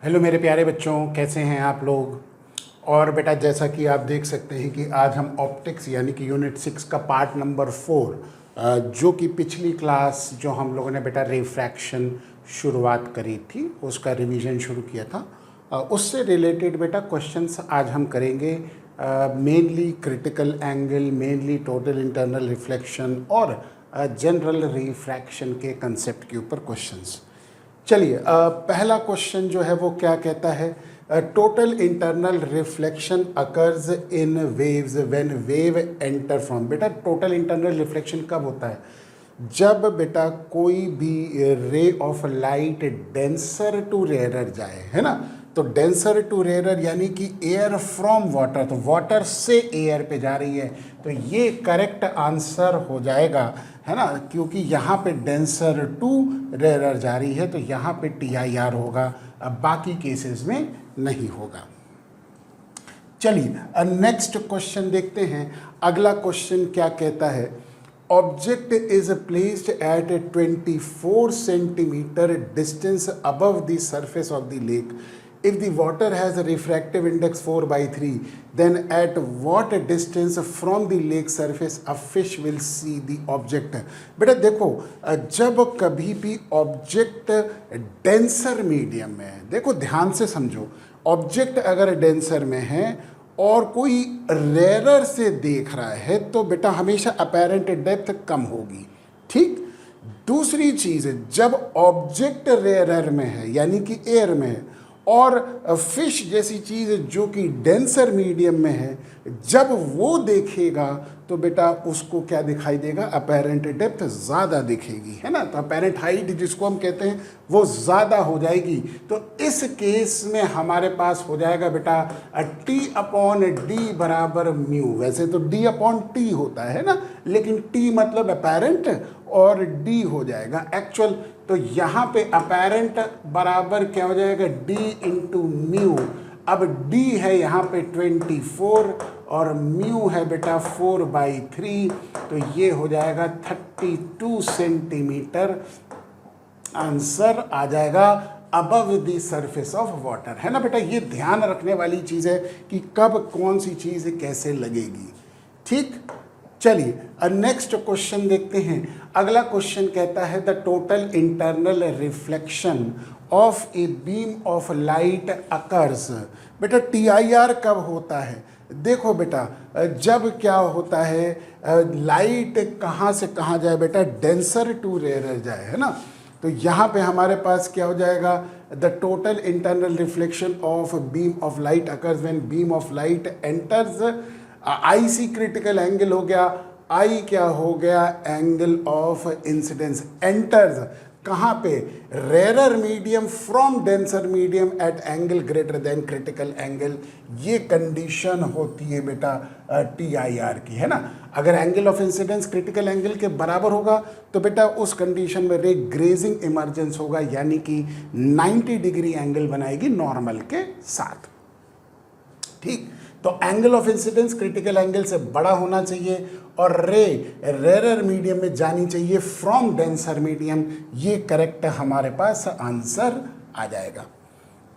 Hello मेरे प्यारे बच्चों, कैसे हैं आप लोग। और बेटा जैसा कि आप देख सकते हैं कि आज हम ऑप्टिक्स यानी कि यूनिट 6 का पार्ट नंबर 4 जो कि पिछली क्लास जो हम लोगों ने बेटा रिफ्रैक्शन शुरुआत करी थी उसका रिवीजन शुरू किया था, उससे रिलेटेड बेटा क्वेश्चंस आज हम करेंगे। Mainly critical angle, mainly total internal reflection और जनरल रिफ्रैक्शन के कंसेप्ट के ऊपर क्वेश्चंस। चलिए, पहला क्वेश्चन जो है वो क्या कहता है, total internal reflection occurs in waves when wave enter from. बेटा टोटल इंटरनल रिफ्लेक्शन कब होता है? जब बेटा कोई भी ray of light denser to rarer जाए, है ना। तो डेंसर टू रेयरर यानी कि एयर फ्रॉम वाटर, तो वाटर से एयर पे जा रही है, तो ये करेक्ट आंसर हो जाएगा, है ना, क्योंकि यहाँ पे डेंसर टू रेयरर जा रही है तो यहाँ पे TIR होगा, अब बाकी केसेस में नहीं होगा। चलिए नेक्स्ट क्वेश्चन देखते हैं। अगला क्वेश्चन क्या कहता है, object is placed at 24 centimetre distance above the surface of the lake. If the water has a refractive index 4/3, then at what distance from the lake surface a fish will see the object? बेटा देखो, जब कभी भी object denser medium में है, देखो ध्यान से समझो, ऑब्जेक्ट अगर डेंसर में है और कोई रेयरर से देख रहा है तो बेटा हमेशा अपैरेंट डेप्थ कम होगी, ठीक। दूसरी चीज़ है, जब ऑब्जेक्ट रेयरर में है यानी कि एयर में है और फिश जैसी चीज़ जो कि डेंसर मीडियम में है, जब वो देखेगा तो बेटा उसको क्या दिखाई देगा, अपैरेंट डेप्थ ज़्यादा दिखेगी, है ना। तो अपैरेंट हाइट जिसको हम कहते हैं वो ज़्यादा हो जाएगी। तो इस केस में हमारे पास हो जाएगा बेटा T/D बराबर म्यू। वैसे तो D/T होता है ना, लेकिन T मतलब अपैरेंट और D हो जाएगा एक्चुअल। तो यहाँ पे अपैरेंट बराबर क्या हो जाएगा, D इंटू म्यू। अब D है यहाँ पे 24 और म्यू है बेटा 4/3, तो ये हो जाएगा 32 सेंटीमीटर। आंसर आ जाएगा above the surface of water, है ना बेटा। ये ध्यान रखने वाली चीज़ है कि कब कौन सी चीज़ कैसे लगेगी, ठीक। चलिए नेक्स्ट क्वेश्चन देखते हैं। अगला क्वेश्चन कहता है the total internal reflection of a beam of light occurs. बेटा TIR कब होता है? देखो बेटा, जब क्या होता है, लाइट कहाँ से कहाँ जाए बेटा, डेंसर टू रेयरर जाए, है ना। तो यहाँ पे हमारे पास क्या हो जाएगा, the total internal reflection of beam of light occurs when beam of light enters. IC critical angle हो गया, I क्या हो गया, एंगल ऑफ इंसिडेंस। एंटर्स कहाँ पे, rarer medium from denser medium at angle greater than critical angle. ये condition होती है बेटा TIR की, है ना। अगर angle of incidence critical angle के बराबर होगा तो बेटा उस कंडीशन में रे ग्रेजिंग इमर्जेंस होगा, यानी कि 90 डिग्री एंगल बनाएगी नॉर्मल के साथ, ठीक। तो angle of incidence critical angle से बड़ा होना चाहिए और रे रेयरर मीडियम में जानी चाहिए फ्रॉम डेंसर मीडियम। ये करेक्ट हमारे पास आंसर आ जाएगा,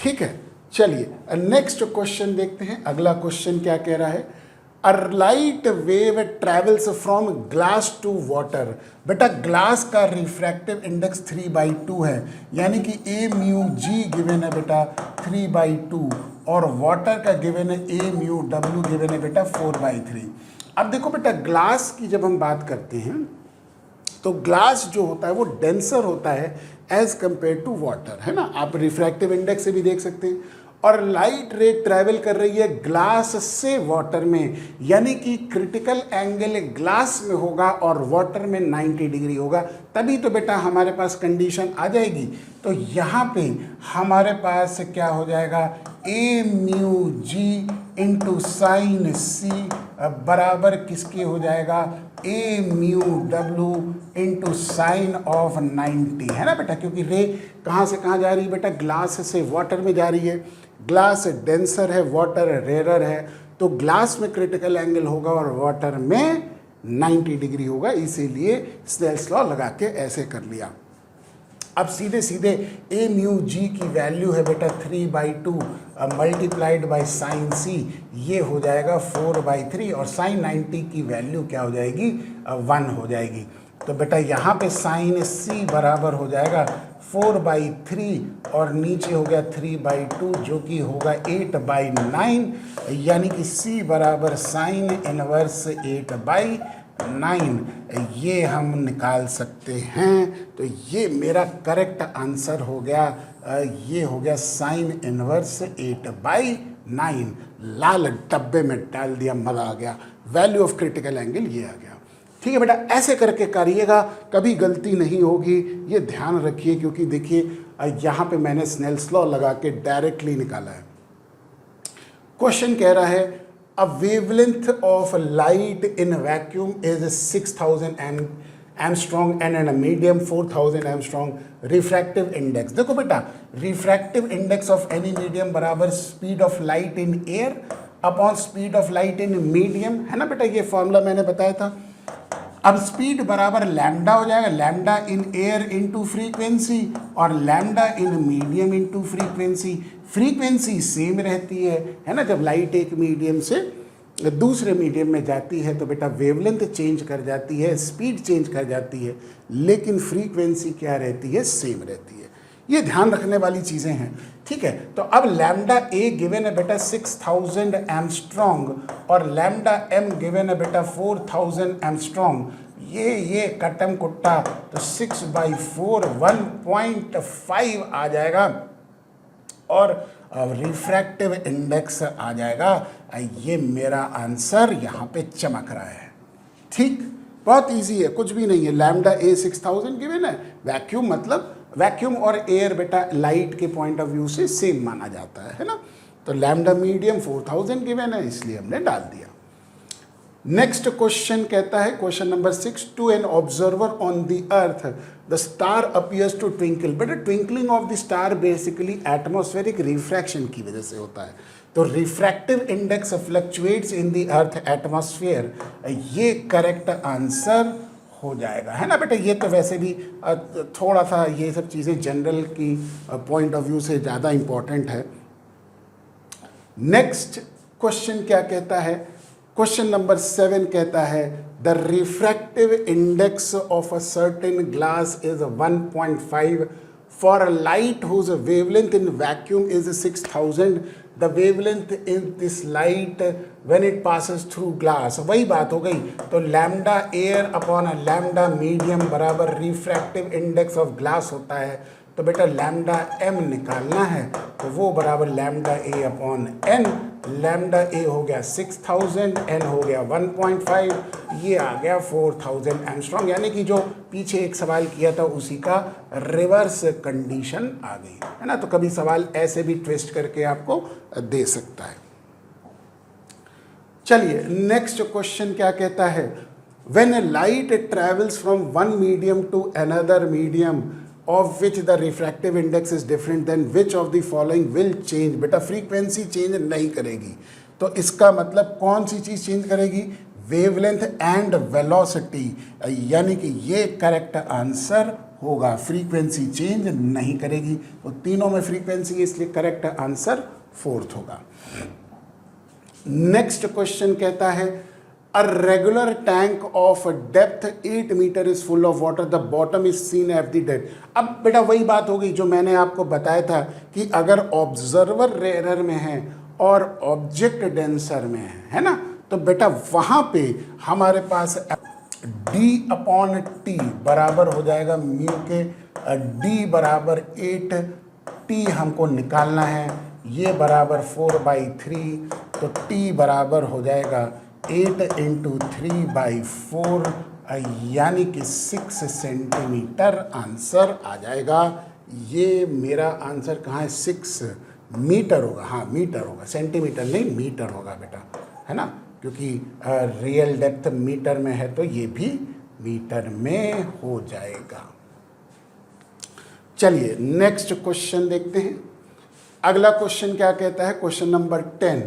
ठीक है। चलिए नेक्स्ट क्वेश्चन देखते हैं। अगला क्वेश्चन क्या कह रहा है, a light wave travels from glass to water. बेटा ग्लास का रिफ्रैक्टिव इंडेक्स 3/2 है, यानी कि AμG गिवन है बेटा 3/2 और वाटर का गिवन है AμW गिवन है बेटा 4/3। अब देखो बेटा, ग्लास की जब हम बात करते हैं तो ग्लास जो होता है वो डेंसर होता है एज कंपेयर टू वाटर, है ना। आप रिफ्रैक्टिव इंडेक्स से भी देख सकते हैं। और लाइट रे ट्रैवल कर रही है ग्लास से वाटर में, यानी कि क्रिटिकल एंगल ग्लास में होगा और वाटर में 90 डिग्री होगा, तभी तो बेटा हमारे पास कंडीशन आ जाएगी। तो यहाँ पे हमारे पास क्या हो जाएगा, AμG इंटू साइन C बराबर किसके हो जाएगा, AμW इंटू साइन ऑफ 90, है ना बेटा। क्योंकि रे कहाँ से कहाँ जा रही है बेटा, ग्लास से वाटर में जा रही है। ग्लास डेंसर है, वाटर रेयरर है, तो ग्लास में क्रिटिकल एंगल होगा और वाटर में 90 डिग्री होगा, इसीलिए स्नेल्स लॉ लगा के ऐसे कर लिया। अब सीधे सीधे ए म्यू जी की वैल्यू है बेटा 3/2 मल्टीप्लाइड बाई साइन सी, ये हो जाएगा 4/3 और साइन 90 की वैल्यू क्या हो जाएगी 1 हो जाएगी। तो बेटा यहाँ पे साइन सी बराबर हो जाएगा 4/3 और नीचे हो गया 3/2 जो कि होगा 8/9, यानी कि सी बराबर साइन इनवर्स 8/9 ये हम निकाल सकते हैं। तो ये मेरा करेक्ट आंसर हो गया, ये हो गया साइन इनवर्स 8/9। लाल डब्बे में डाल दिया, मज़ा आ गया। वैल्यू ऑफ क्रिटिकल एंगल ये आ गया। ठीक है बेटा, ऐसे करके करिएगा, कभी गलती नहीं होगी, ये ध्यान रखिए। क्योंकि देखिए यहाँ पे मैंने स्नेल्स लॉ लगा के डायरेक्टली निकाला है। क्वेश्चन कह रहा है a wavelength of light in vacuum is 6000 angstrom and in a medium 4000 angstrom. Refractive index, देखो बेटा, refractive index of any medium बराबर speed of light in air upon speed of light in medium, है ना बेटा, ये formula मैंने बताया था। अब स्पीड बराबर लैम्डा हो जाएगा, lambda in air into frequency और lambda in medium into frequency. Frequency same रहती है ना। जब लाइट एक मीडियम से दूसरे मीडियम में जाती है तो बेटा वेवलेंथ चेंज कर जाती है, स्पीड चेंज कर जाती है, लेकिन फ्रीक्वेंसी क्या रहती है, सेम रहती है। ये ध्यान रखने वाली चीज़ें हैं। ठीक है, तो अब लैम्डा ए गिवन है बेटा 6000 एंगस्ट्रॉन्ग और लैम्डा एम गिवन है बेटा 4000 एंगस्ट्रॉन्ग। ये कटम कुट्टा, तो 6/4 1.5 आ जाएगा और रिफ्रैक्टिव इंडेक्स आ जाएगा। ये मेरा आंसर यहाँ पे चमक रहा है। ठीक, बहुत इजी है, कुछ भी नहीं है। लैम्डा ए 6000 गिवन है, वैक्यूम मतलब वैक्यूम और एयर बेटा लाइट के पॉइंट ऑफ व्यू से सेम माना जाता है ना। तो लैम्डा मीडियम 4000 गिवन है, इसलिए हमने डाल दिया। नेक्स्ट क्वेश्चन कहता है, question number 6, to an observer on the earth the star appears to twinkle. बेटा twinkling of the star basically atmospheric refraction की वजह से होता है। तो refractive index fluctuates in the earth atmosphere, ये करेक्ट आंसर हो जाएगा, है ना बेटा। ये तो वैसे भी थोड़ा सा ये सब चीज़ें जनरल की पॉइंट ऑफ व्यू से ज़्यादा इम्पॉर्टेंट है। नेक्स्ट क्वेश्चन क्या कहता है, क्वेश्चन नंबर 7 कहता है the refractive index of a certain glass is 1.5 for a light whose wavelength in vacuum is 6000। The wavelength in this light when it passes through glass. वही बात हो गई। तो lambda air upon lambda medium बराबर refractive index of glass होता है। तो बेटा लैम्डा एम निकालना है, तो वो बराबर लैम्डा ए अपॉन एन। लैम्डा ए हो गया 6000, एन हो गया 1.5, ये आ गया 4000 एंगस्ट्रॉम। यानी कि जो पीछे एक सवाल किया था उसी का रिवर्स कंडीशन आ गई, है ना। तो कभी सवाल ऐसे भी ट्विस्ट करके आपको दे सकता है। चलिए नेक्स्ट क्वेश्चन क्या कहता है, when a light travels from one medium to another medium of which the refractive index is different, then which of the following will change। बेटा फ्रीक्वेंसी चेंज नहीं करेगी, तो इसका मतलब कौन सी चीज़ चेंज करेगी, वेवलेंथ एंड वेलोसिटी। यानी कि ये करेक्ट आंसर होगा, फ्रीक्वेंसी चेंज नहीं करेगी। तो तीनों में फ्रीक्वेंसी, इसलिए करेक्ट आंसर 4th होगा। नेक्स्ट क्वेश्चन कहता है A regular tank of depth 8 meter is full of water. The bottom is seen at the depth. अब बेटा वही बात हो गई जो मैंने आपको बताया था कि अगर ऑब्जर्वर रेयर में है और ऑब्जेक्ट डेंसर में है ना, तो बेटा वहाँ पे हमारे पास d/t बराबर हो जाएगा म्यू के, d बराबर 8, t हमको निकालना है, ये बराबर 4/3, तो t बराबर हो जाएगा 8 × 3/4, यानी कि 6 सेंटीमीटर आंसर आ जाएगा। ये मेरा आंसर कहाँ है, 6 मीटर होगा। हाँ मीटर होगा, सेंटीमीटर नहीं मीटर होगा बेटा, है ना, क्योंकि रियल डेप्थ मीटर में है तो ये भी मीटर में हो जाएगा। चलिए नेक्स्ट क्वेश्चन देखते हैं। अगला क्वेश्चन क्या कहता है, question number 10,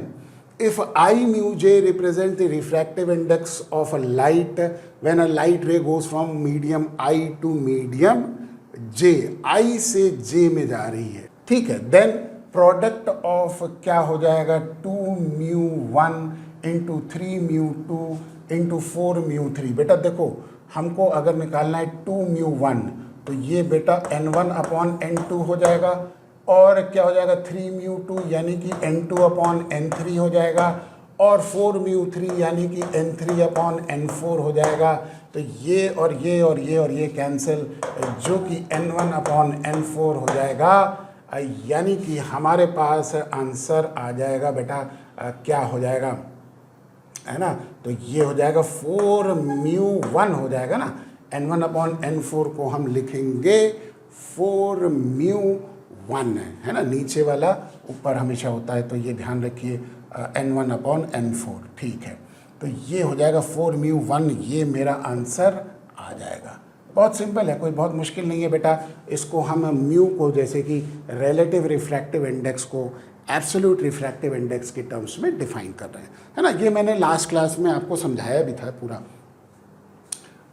if I mu j represents the refractive index of a light when a light ray goes from medium I to medium जे, आई से जे में जा रही है, ठीक है। देन प्रोडक्ट ऑफ क्या हो जाएगा, 2μ1 इंटू 3μ2 इंटू 4μ3। बेटा देखो हमको अगर निकालना है 2μ1 तो ये बेटा n1 अपॉन n2 हो जाएगा, और क्या हो जाएगा 3μ2 यानी कि n2 अपॉन n3 हो जाएगा, और 4μ3 यानी कि n3 अपॉन n4 हो जाएगा। तो ये और ये और ये और ये कैंसिल, जो कि n1 अपॉन n4 हो जाएगा, यानी कि हमारे पास आंसर आ जाएगा बेटा क्या हो जाएगा, है ना। तो ये हो जाएगा 4μ1 हो जाएगा ना, n1 अपॉन n4 को हम लिखेंगे 4μ1 है ना, नीचे वाला ऊपर हमेशा होता है, तो ये ध्यान रखिए n1 अपॉन n4, ठीक है। तो ये हो जाएगा 4μ1, ये मेरा आंसर आ जाएगा। बहुत सिंपल है, कोई बहुत मुश्किल नहीं है बेटा। इसको हम म्यू को जैसे कि रिलेटिव रिफ्रैक्टिव इंडेक्स को एब्सोल्यूट रिफ्रैक्टिव इंडेक्स के टर्म्स में डिफाइन कर रहे हैं, है ना। ये मैंने लास्ट क्लास में आपको समझाया भी था पूरा।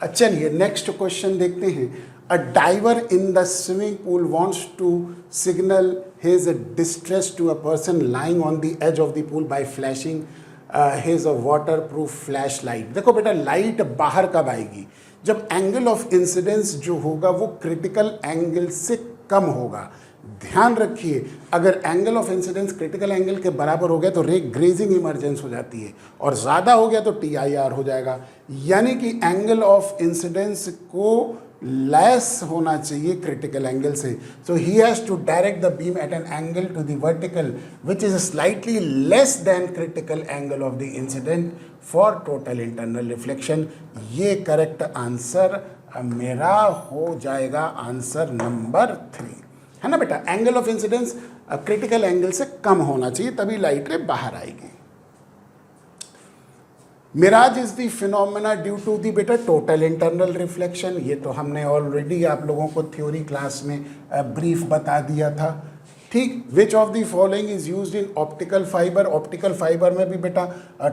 चलिए नेक्स्ट क्वेश्चन देखते हैं। A diver in the swimming pool wants to signal his distress to a person lying on the edge of the pool by flashing his water proof flash light. देखो बेटा लाइट बाहर कब आएगी, जब angle of incidence जो होगा वो critical angle से कम होगा। ध्यान रखिए, अगर angle of incidence critical angle के बराबर हो गया तो रे ग्रेजिंग इमर्जेंस हो जाती है, और ज़्यादा हो गया तो TIR हो जाएगा। यानी कि एंगल ऑफ इंसिडेंस को लेस होना चाहिए क्रिटिकल एंगल से। So he has to direct the beam at an angle to the vertical which is slightly less than critical angle of the incident for total internal reflection. ये correct answer मेरा हो जाएगा answer number 3, है ना बेटा। Angle of incidence critical angle से कम होना चाहिए, तभी लाइट रे बाहर आएगी। Mirage is the phenomena due to the बेटा टोटल इंटरनल रिफ्लेक्शन। ये तो हमने ऑलरेडी आप लोगों को थ्योरी क्लास में ब्रीफ बता दिया था, ठीक। Which of the following is used in optical fibre. Optical fibre में भी बेटा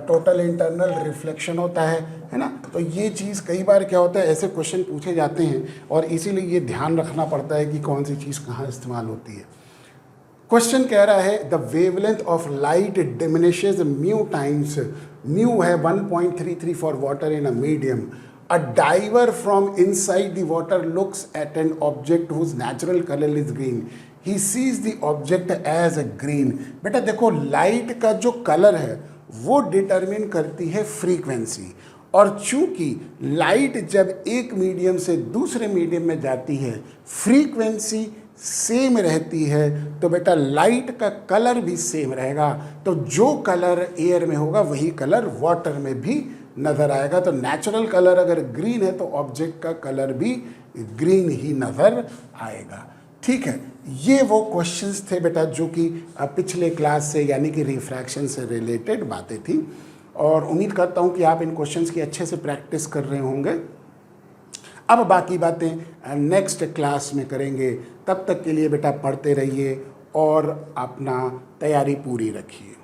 टोटल इंटरनल रिफ्लेक्शन होता है ना। तो ये चीज़ कई बार क्या होता है, ऐसे क्वेश्चन पूछे जाते हैं और इसीलिए ये ध्यान रखना पड़ता है कि कौन सी चीज़ कहाँ इस्तेमाल होती है। क्वेश्चन कह रहा है the wavelength of light diminishes mu times, mu है 1.33 for water in a medium. A diver from inside the water looks at an object whose natural colour is green, he sees the object as a green. बेटा देखो light का जो colour है वो determine करती है frequency, और चूंकि लाइट जब एक मीडियम से दूसरे मीडियम में जाती है फ्रीक्वेंसी सेम रहती है, तो बेटा लाइट का कलर भी सेम रहेगा। तो जो कलर एयर में होगा वही कलर वाटर में भी नज़र आएगा। तो नेचुरल कलर अगर ग्रीन है तो ऑब्जेक्ट का कलर भी ग्रीन ही नज़र आएगा, ठीक है। ये वो क्वेश्चंस थे बेटा जो कि पिछले क्लास से यानी कि रिफ्रैक्शन से रिलेटेड बातें थी, और उम्मीद करता हूँ कि आप इन क्वेश्चंस की अच्छे से प्रैक्टिस कर रहे होंगे। अब बाकी बातें नेक्स्ट क्लास में करेंगे, तब तक के लिए बेटा पढ़ते रहिए और अपना तैयारी पूरी रखिए।